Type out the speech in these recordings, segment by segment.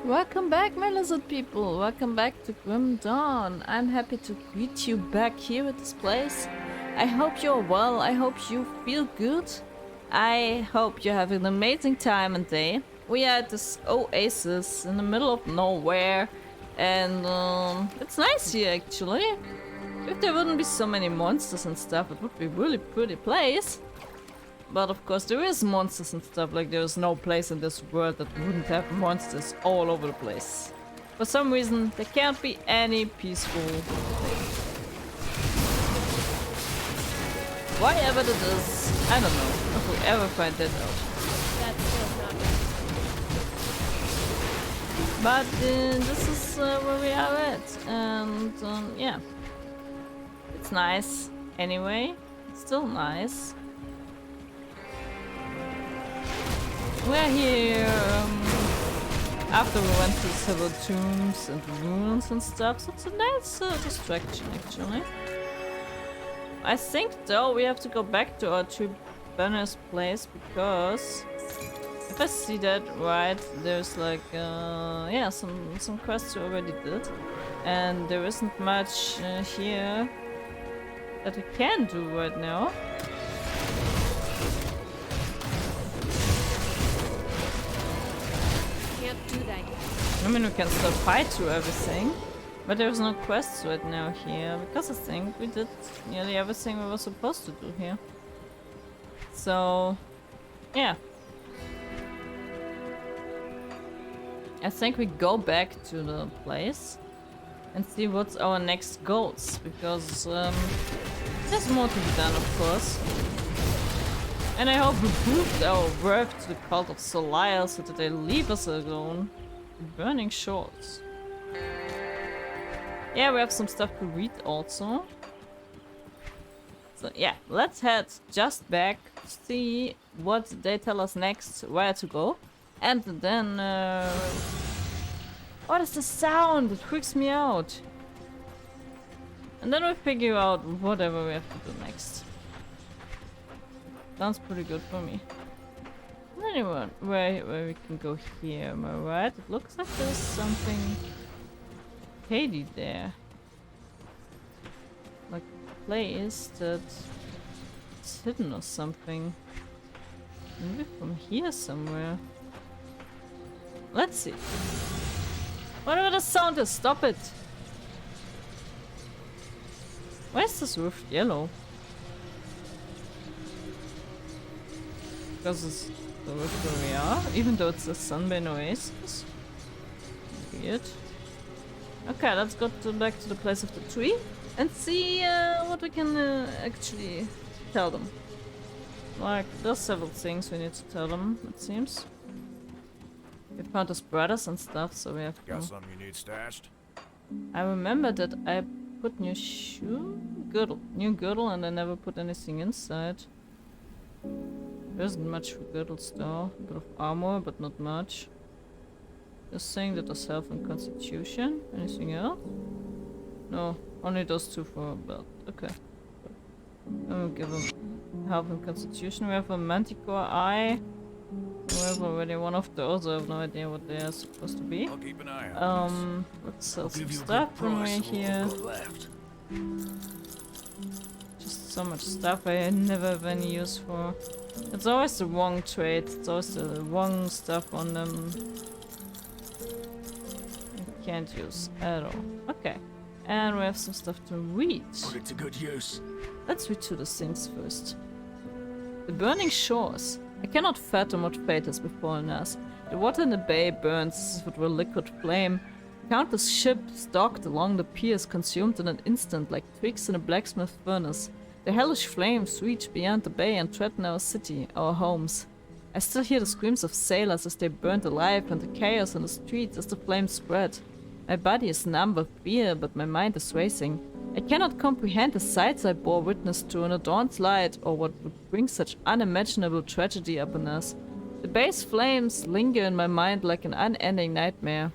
Welcome back, my lizard people. Welcome back to Grim Dawn. I'm happy to greet you back here at this place. I hope you're well. I hope you feel good. I hope you have an amazing time and day. We are at this oasis in the middle of nowhere, and it's nice here actually. If there wouldn't be so many monsters and stuff, it would be a really pretty place. But of course there is monsters and stuff, like there is no place in this world that wouldn't have monsters all over the place. For some reason, there can't be any peaceful place. Why ever that is, I don't know. If we ever find that out. But this is where we are at, and yeah. It's nice anyway. It's still nice. We're here after we went to several tombs and ruins and stuff, so it's a nice distraction actually. I think though we have to go back to our true banner's place because if I see that right, there's like yeah, some quests we already did, and there isn't much here that we can do right now. I mean, we can still fight through everything, but there's no quests right now here, because I think we did nearly everything we were supposed to do here. So, yeah. I think we go back to the place and see what's our next goals, because there's more to be done, of course. And I hope we proved our worth to the cult of Solia so that they leave us alone. Burning shorts. Yeah, we have some stuff to read also. So yeah, let's head just back, see what they tell us next, where to go. And then... what is the sound? It freaks me out. And then we figure out whatever we have to do next. Sounds pretty good for me. Anyone where we can go here, am I right? It looks like there's something shady there. Like a place that it's hidden or something. Maybe from here somewhere. Let's see. Whatever the sound is, stop it! Why is this roof yellow? Because it's the roof where we are, even though it's a sunburn oasis. Weird. Okay, let's go back to the place of the tree and see what we can actually tell them. Like, there's several things we need to tell them, it seems. We found his brothers and stuff, so we have to... Got something you need stashed? I remember that I put new girdle, and I never put anything inside. There isn't much for girdles though. A bit of armor, but not much. Just saying that does health and constitution. Anything else? No, only those two for a belt. Okay. I will give them health and constitution. We have a manticore eye. We have already one of those. I have no idea what they are supposed to be. I'll keep an eye out. Let's sell some stuff when we're here. Just so much stuff I never have any use for. It's always the wrong trade. It's always the wrong stuff on them. I can't use at all. Okay. And we have some stuff to read. Put it to good use. Let's read through the things first. The burning shores. I cannot fathom what fate has befallen us. The water in the bay burns as if it were liquid flame. Countless ships docked along the piers consumed in an instant like twigs in a blacksmith furnace. The hellish flames reach beyond the bay and threaten our city, our homes. I still hear the screams of sailors as they burned alive and the chaos in the streets as the flames spread. My body is numb with fear, but my mind is racing. I cannot comprehend the sights I bore witness to in a dawn's light, or what would bring such unimaginable tragedy upon us. The bay's flames linger in my mind like an unending nightmare.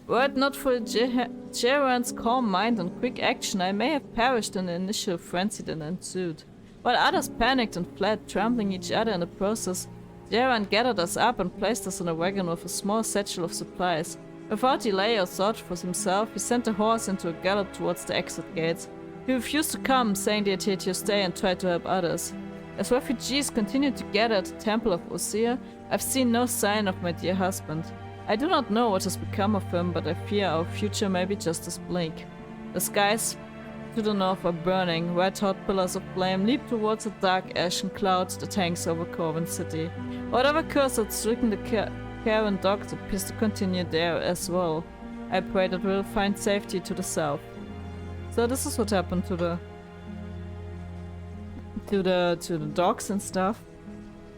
Were it not for Gerard's calm mind and quick action, I may have perished in the initial frenzy that ensued. While others panicked and fled, trampling each other in the process, Jaron gathered us up and placed us in a wagon with a small satchel of supplies. Without delay or thought for himself, he sent the horse into a gallop towards the exit gates. He refused to come, saying that he had to stay and try to help others. As refugees continue to gather at the Temple of Osir, I've seen no sign of my dear husband. I do not know what has become of him, but I fear our future may be just as bleak. The skies to the north are burning. Red-hot pillars of flame leap towards a dark ashen cloud that hangs over Corvin City. Whatever curse had stricken the Karen dogs appears to continue there as well. I pray that we'll find safety to the south. So this is what happened to the dogs and stuff.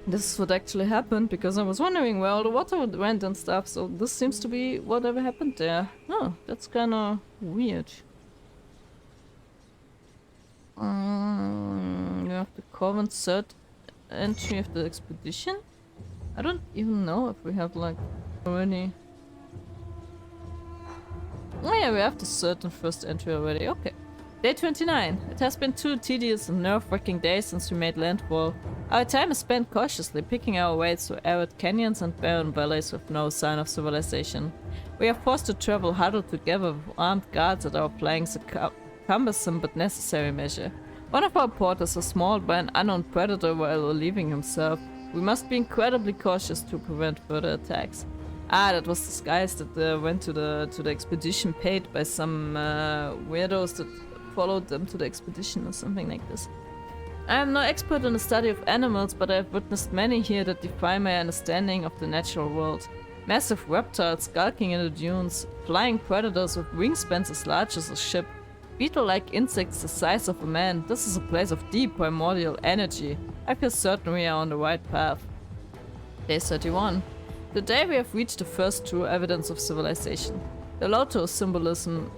This is what actually happened, because I was wondering where all the water went and stuff, so this seems to be whatever happened there. Oh, that's kinda weird. You have the Corvin third entry of the expedition? I don't even know if we have like already. Oh yeah, we have the third and first entry already, okay. Day 29. It has been 2 tedious and nerve-wracking days since we made landfall. Our time is spent cautiously picking our way through arid canyons and barren valleys with no sign of civilization. We are forced to travel huddled together with armed guards at our flanks, a cumbersome but necessary measure. One of our porters was mauled by an unknown predator while relieving himself. We must be incredibly cautious to prevent further attacks. Ah, that was the guys that went to the expedition, paid by some weirdos that followed them to the expedition or something like this. I am no expert in the study of animals, but I have witnessed many here that defy my understanding of the natural world. Massive reptiles skulking in the dunes, flying predators with wingspans as large as a ship, beetle-like insects the size of a man. This is a place of deep primordial energy. I feel certain we are on the right path. Day 31. Today we have reached the first true evidence of civilization. The Loto symbolism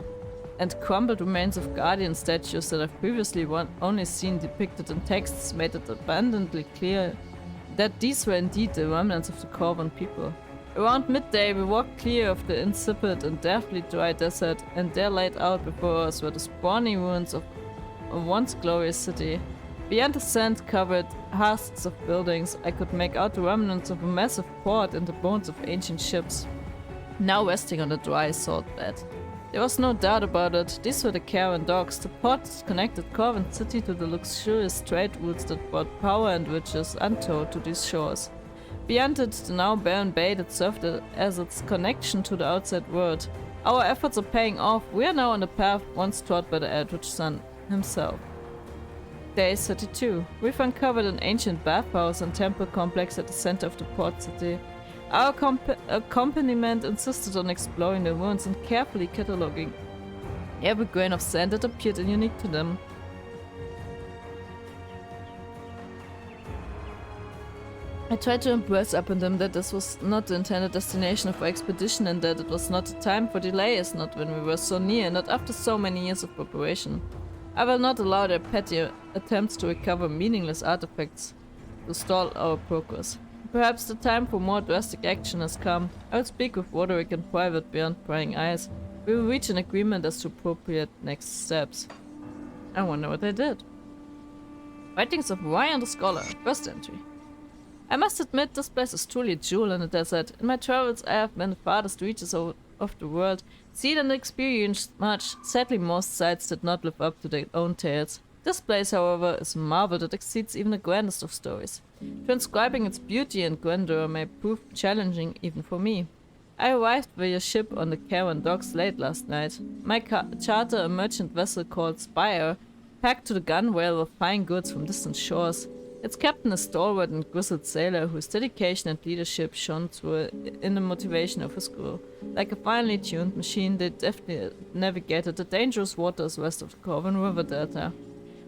and crumbled remains of guardian statues that I've previously only seen depicted in texts made it abundantly clear that these were indeed the remnants of the Corvin people. Around midday we walked clear of the insipid and deathly dry desert, and there laid out before us were the sprawny ruins of a once glorious city. Beyond the sand-covered husks of buildings, I could make out the remnants of a massive port and the bones of ancient ships, now resting on the dry salt bed. There was no doubt about it, these were the Karen docks. The port connected Corvin City to the luxurious trade routes that brought power and riches untold to these shores. Beyond it, the now barren bay that served as its connection to the outside world. Our efforts are paying off. We are now on the path once trod by the Eldritch Sun himself. Day 32. We've uncovered an ancient bathhouse and temple complex at the center of the port city. Our accompaniment insisted on exploring the ruins and carefully cataloging every grain of sand that appeared unique to them. I tried to impress upon them that this was not the intended destination of our expedition and that it was not a time for delays, not when we were so near, not after so many years of preparation. I will not allow their petty attempts to recover meaningless artifacts to stall our progress. Perhaps the time for more drastic action has come. I will speak with Roderick in private beyond prying eyes. We will reach an agreement as to appropriate next steps. I wonder what they did. Writings of Ryan the Scholar, first entry. I must admit, this place is truly a jewel in the desert. In my travels, I have been the farthest reaches of the world, seen and experienced much. Sadly, most sights did not live up to their own tales. This place, however, is a marvel that exceeds even the grandest of stories. Transcribing its beauty and grandeur may prove challenging even for me. I arrived via ship on the Karen docks late last night. My charter, a merchant vessel called Spire, packed to the gunwale with fine goods from distant shores. Its captain a stalwart and grizzled sailor whose dedication and leadership shone through in the motivation of his crew. Like a finely tuned machine, they deftly navigated the dangerous waters west of the Corvin River Delta.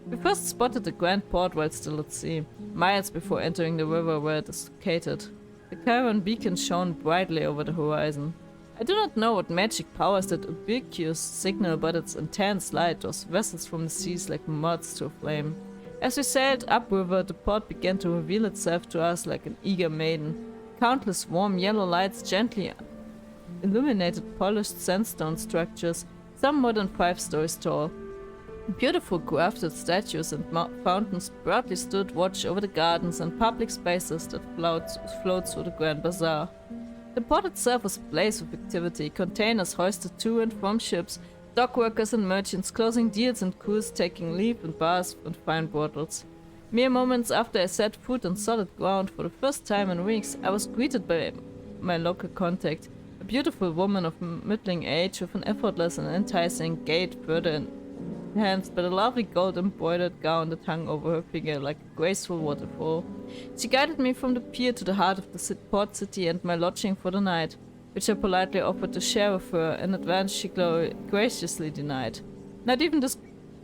We first spotted the Grand Port while still at sea, miles before entering the river where it is located. The Chiron beacon shone brightly over the horizon. I do not know what magic powers that ubiquitous signal, but its intense light was vessels from the seas like moths to a flame. As we sailed upriver, the port began to reveal itself to us like an eager maiden. Countless warm yellow lights gently illuminated polished sandstone structures, some more than 5 stories tall. Beautiful crafted statues and fountains proudly stood watch over the gardens and public spaces that flowed through the Grand Bazaar. The port itself was a place of activity, containers hoisted to and from ships, dock workers and merchants closing deals and crews taking leave and baths and fine bottles. Mere moments after I set foot on solid ground for the first time in weeks, I was greeted by my local contact, a beautiful woman of middling age with an effortless and enticing gait further enhanced by the lovely gold embroidered gown that hung over her figure like a graceful waterfall. She guided me from the pier to the heart of the port city and my lodging for the night, which I politely offered to share with her. In advance she graciously denied. Not even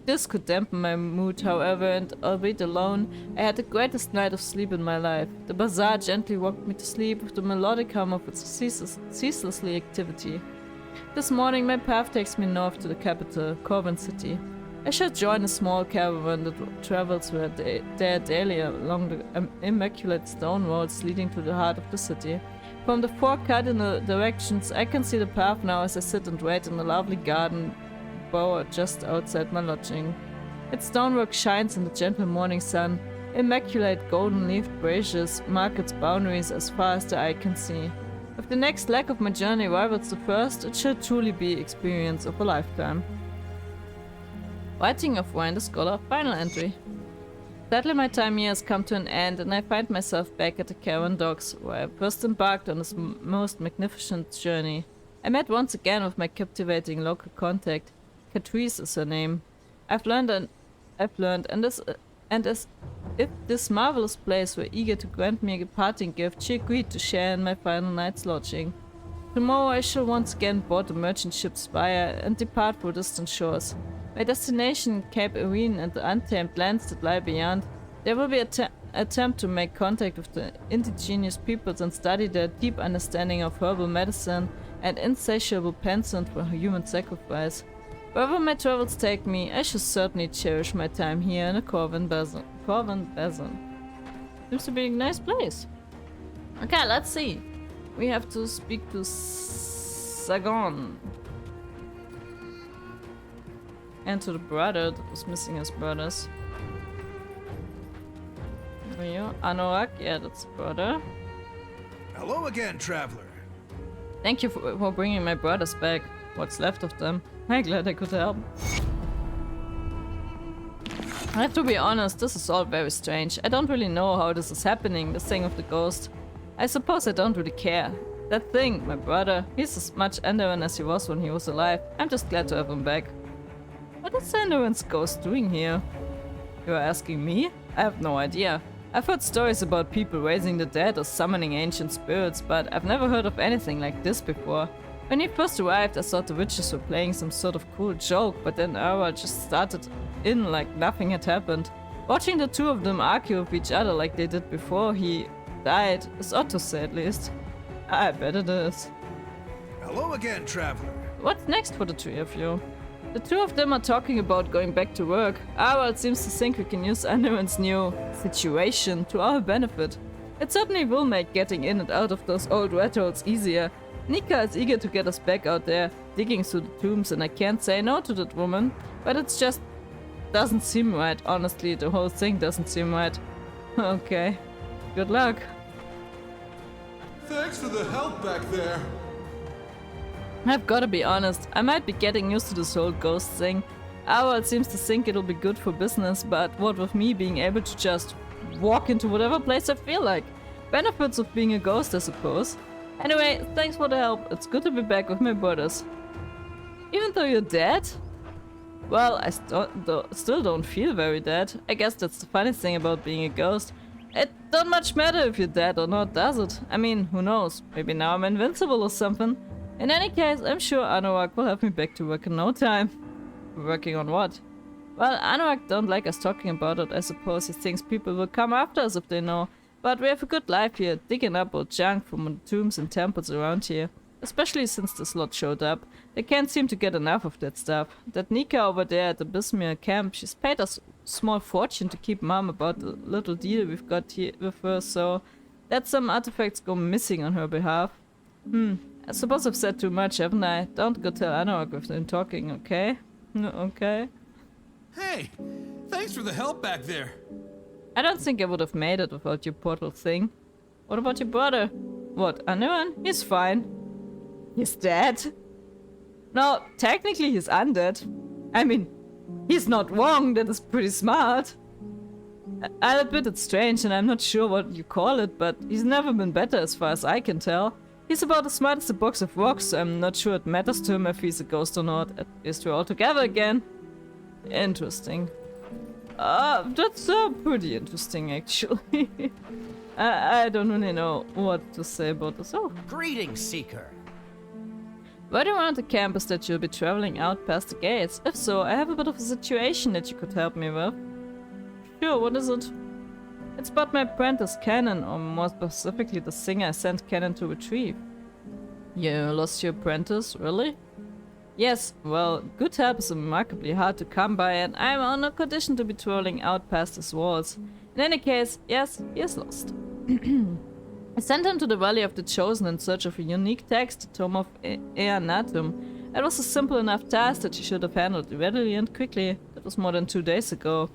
this could dampen my mood, however, and albeit alone, I had the greatest night of sleep in my life. The bazaar gently rocked me to sleep with the melodic hum of its ceaselessly activity. This morning my path takes me north to the capital, Corvin City. I shall join a small caravan that travels there daily along the immaculate stone roads leading to the heart of the city. From the four cardinal directions I can see the path now as I sit and wait in the lovely garden bower just outside my lodging. Its stonework shines in the gentle morning sun. Immaculate golden-leafed braziers mark its boundaries as far as the eye can see. If the next leg of my journey rivals the first, it shall truly be experience of a lifetime. Writing of Ryan the Scholar, final entry. Sadly, my time here has come to an end, and I find myself back at the caravan docks, where I first embarked on this most magnificent journey. I met once again with my captivating local contact. Catrice is her name. I've learned, and as if this marvelous place were eager to grant me a parting gift, she agreed to share in my final night's lodging. Tomorrow I shall once again board the merchant ship Spire and depart for distant shores. My destination, Cape Irene and the untamed lands that lie beyond, there will be an attempt to make contact with the indigenous peoples and study their deep understanding of herbal medicine and insatiable penchant for human sacrifice. Wherever my travels take me, I shall certainly cherish my time here in the Corvin Basin. Seems to be a nice place. Okay, let's see. We have to speak to Sagon. And to the brother that was missing his brothers. There we go. Anorak, yeah, that's the brother. Hello again, traveler. Thank you for bringing my brothers back. What's left of them. I'm glad I could help. I have to be honest, this is all very strange. I don't really know how this is happening, this thing of the ghost. I suppose I don't really care. That thing, my brother, he's as much Enderon as he was when he was alive. I'm just glad to have him back. What is Enderon's ghost doing here? You are asking me? I have no idea. I've heard stories about people raising the dead or summoning ancient spirits, but I've never heard of anything like this before. When he first arrived, I thought the witches were playing some sort of cool joke, but then Aura just started in like nothing had happened. Watching the two of them argue with each other like they did before he died is odd to say at least. I bet it is. Hello again, traveler. What's next for the three of you? The two of them are talking about going back to work. Arwald seems to think we can use Enderon's new situation to our benefit. It certainly will make getting in and out of those old rat holes easier. Nika is eager to get us back out there, digging through the tombs, and I can't say no to that woman, but it's just doesn't seem right. Honestly, the whole thing doesn't seem right. Okay, good luck. Thanks for the help back there. I've gotta be honest, I might be getting used to this whole ghost thing. Arwald seems to think it'll be good for business, but what with me being able to just walk into whatever place I feel like? Benefits of being a ghost, I suppose. Anyway, thanks for the help. It's good to be back with my brothers. Even though you're dead? Well, I still don't feel very dead. I guess that's the funny thing about being a ghost. It don't much matter if you're dead or not, does it? I mean, who knows? Maybe now I'm invincible or something. In any case, I'm sure Anorak will have me back to work in no time. Working on what? Well, Anorak don't like us talking about it. I suppose he thinks people will come after us if they know. But we have a good life here, digging up old junk from the tombs and temples around here. Especially since the slot showed up. They can't seem to get enough of that stuff. That Nika over there at the Bismir camp, she's paid us a small fortune to keep mum about the little deal we've got here with her, so that some artifacts go missing on her behalf. I suppose I've said too much, haven't I? Don't go tell Anorak with them talking, okay? Okay. Hey, thanks for the help back there. I don't think I would have made it without your portal thing. What about your brother? What, anyone? He's fine. He's dead? No, technically he's undead. I mean, he's not wrong, that is pretty smart. I'll admit it's strange and I'm not sure what you call it, but he's never been better as far as I can tell. He's about as smart as a box of rocks, so I'm not sure it matters to him if he's a ghost or not. At least we're all together again. Interesting. That's pretty interesting actually. I don't really know what to say about this. Oh. Greetings, Seeker. Word around the camp is that you'll be traveling out past the gates. If so, I have a bit of a situation that you could help me with. Sure, what is it? It's about my apprentice Cannon, or more specifically the singer I sent Cannon to retrieve. You lost your apprentice, really? Yes, well, good help is remarkably hard to come by and I'm on a condition to be trolling out past his walls. In any case, yes, he is lost. I sent him to the Valley of the Chosen in search of a unique text, the Tome of Eanatum. It was a simple enough task that he should have handled readily and quickly. That was more than 2 days ago.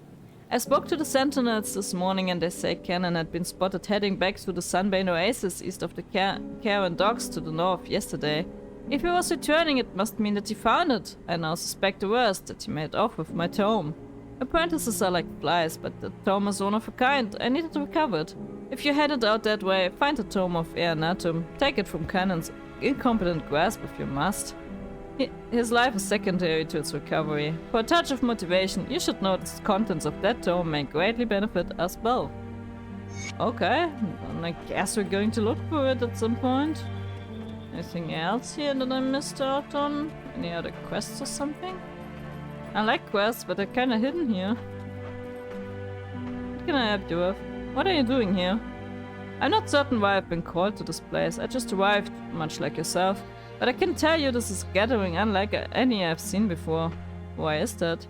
I spoke to the Sentinels this morning and they say Cannon had been spotted heading back through the Sunbane Oasis east of the Karen Docks to the north yesterday. If he was returning, it must mean that he found it. I now suspect the worst, that he made off with my tome. Apprentices are like flies, but the tome is one of a kind. I need it recovered. If you're headed out that way, find the Tome of Eanatum. Take it from Cannon's incompetent grasp if you must. His life is secondary to its recovery. For a touch of motivation, you should know the contents of that tome may greatly benefit us both. Okay, then I guess we're going to look for it at some point. Anything else here that I missed out on? Any other quests or something? I like quests, but they're kinda hidden here. What can I help you with? What are you doing here? I'm not certain why I've been called to this place. I just arrived, much like yourself. But I can tell you this is a gathering unlike any I've seen before. Why is that?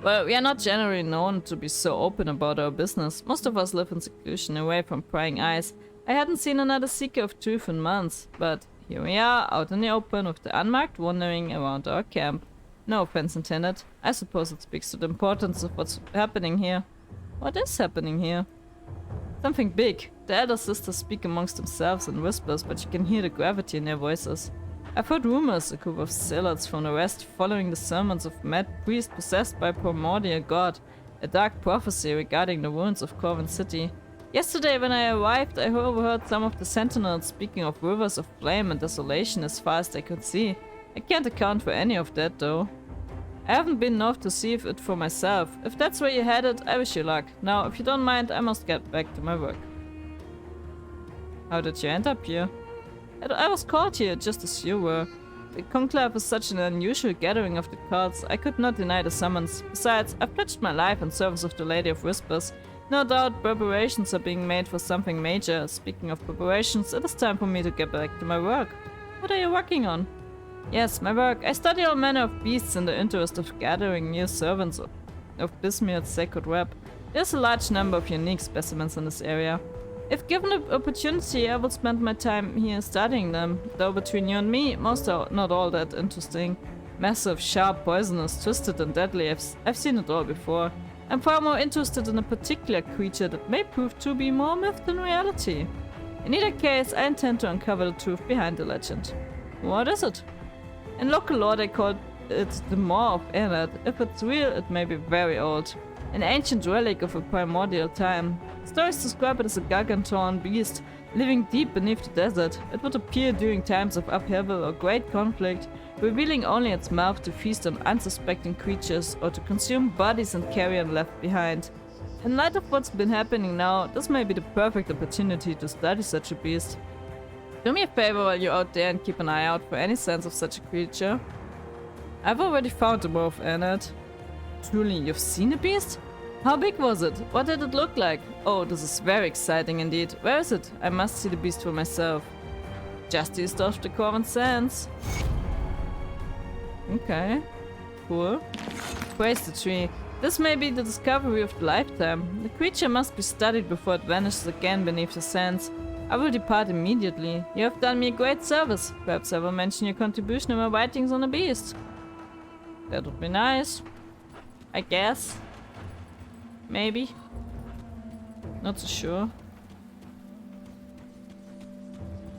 Well, we are not generally known to be so open about our business. Most of us live in seclusion away from prying eyes. I hadn't seen another seeker of truth in months, but here we are, out in the open with the unmarked wandering around our camp. No offense intended. I suppose it speaks to the importance of what's happening here. What is happening here? Something big. The elder sisters speak amongst themselves in whispers, but you can hear the gravity in their voices. I've heard rumors, a group of zealots from the west following the sermons of mad priests possessed by primordial god, a dark prophecy regarding the ruins of Corvin City. Yesterday when I arrived, I overheard some of the sentinels speaking of rivers of flame and desolation as far as they could see. I can't account for any of that though. I haven't been enough to see it for myself. If that's where you're headed, I wish you luck. Now, if you don't mind, I must get back to my work. How did you end up here? I was called here, just as you were. The conclave is such an unusual gathering of the cults, I could not deny the summons. Besides, I've pledged my life in service of the Lady of Whispers. No doubt preparations are being made for something major. Speaking of preparations, it is time for me to get back to my work. What are you working on? Yes, my work. I study all manner of beasts in the interest of gathering new servants of Bismuth's sacred web. There's a large number of unique specimens in this area. If given the opportunity, I will spend my time here studying them, though between you and me, most are not all that interesting. Massive, sharp, poisonous, twisted and deadly, I've seen it all before. I'm far more interested in a particular creature that may prove to be more myth than reality. In either case, I intend to uncover the truth behind the legend. What is it? In local lore they call it the Maw of Enad. If it's real, it may be very old. An ancient relic of a primordial time. Stories describe it as a gargantuan beast living deep beneath the desert. It would appear during times of upheaval or great conflict, revealing only its mouth to feast on unsuspecting creatures or to consume bodies and carrion left behind. In light of what's been happening now, this may be the perfect opportunity to study such a beast. Do me a favor while you're out there and keep an eye out for any signs of such a creature. I've already found the Maw of Enad. Truly, you've seen the beast? How big was it? What did it look like? Oh, this is very exciting indeed. Where is it? I must see the beast for myself. Just east of the Corvin Sands. Okay. Cool. Praise the tree. This may be the discovery of the lifetime. The creature must be studied before it vanishes again beneath the sands. I will depart immediately. You have done me a great service. Perhaps I will mention your contribution in my writings on the beast. That would be nice. I guess. Maybe. Not so sure.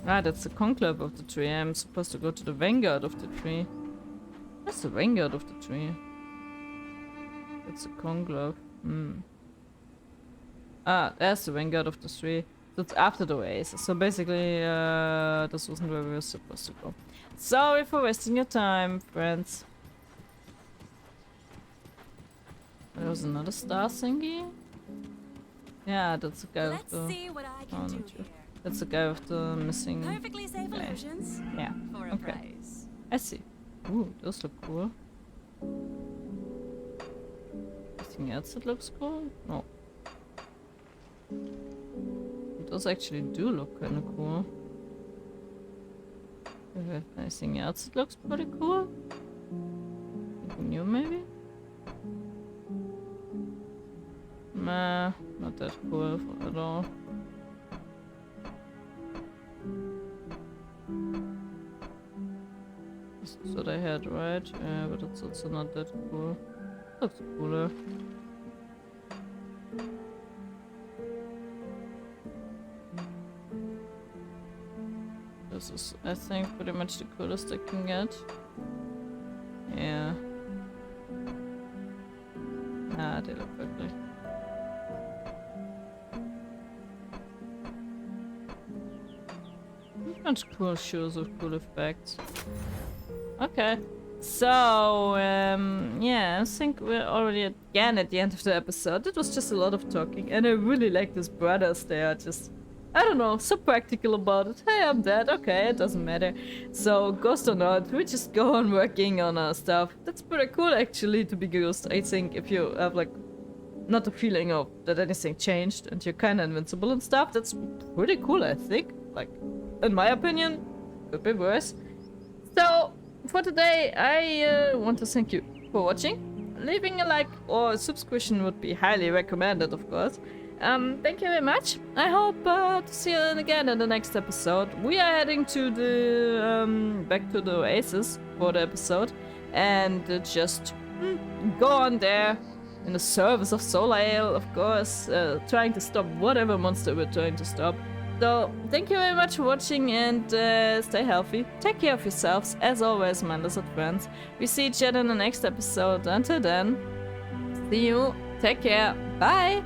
Ah, that's the conclave of the tree. I'm supposed to go to the vanguard of the tree. That's the vanguard of the tree. That's the conclave. Ah, that's the vanguard of the tree. That's after the oasis. So basically, this wasn't where we were supposed to go. Sorry for wasting your time, friends. There was another star thingy? Yeah, that's the guy with Let's the... see what I Oh, can do not sure. here. That's the guy with the missing... Perfectly safe guy. illusions Yeah, for a okay. price. I see. Ooh, those look cool. Anything else that looks cool? No. Those actually do look kinda cool. Anything else that looks pretty cool? Anything new maybe? Nah, not that cool at all. That's what I had, right? Yeah, but it's also not that cool. Looks cooler. This is, I think, pretty much the coolest I can get. Yeah. Ah, they look ugly. Bunch of cool shoes with cool effects. Okay. So, yeah, I think we're already again at the end of the episode. It was just a lot of talking, and I really like these brothers. They are just, I don't know, so practical about it. Hey, I'm dead. Okay, it doesn't matter. So, ghost or not, we just go on working on our stuff. That's pretty cool, actually, to be ghost. I think if you have, like, not the feeling of that anything changed and you're kind of invincible and stuff, that's pretty cool, I think. Like, in my opinion, could be worse. So, for today, I want to thank you for watching. Leaving a like or a subscription would be highly recommended, of course. Thank you very much. I hope to see you again in the next episode. We are heading to the back to the oasis for the episode, and just go on there in the service of Solael, of course, trying to stop whatever monster we're trying to stop. So, thank you very much for watching, and stay healthy. Take care of yourselves, as always, my lizard friends. We see each other in the next episode. Until then, see you. Take care. Bye.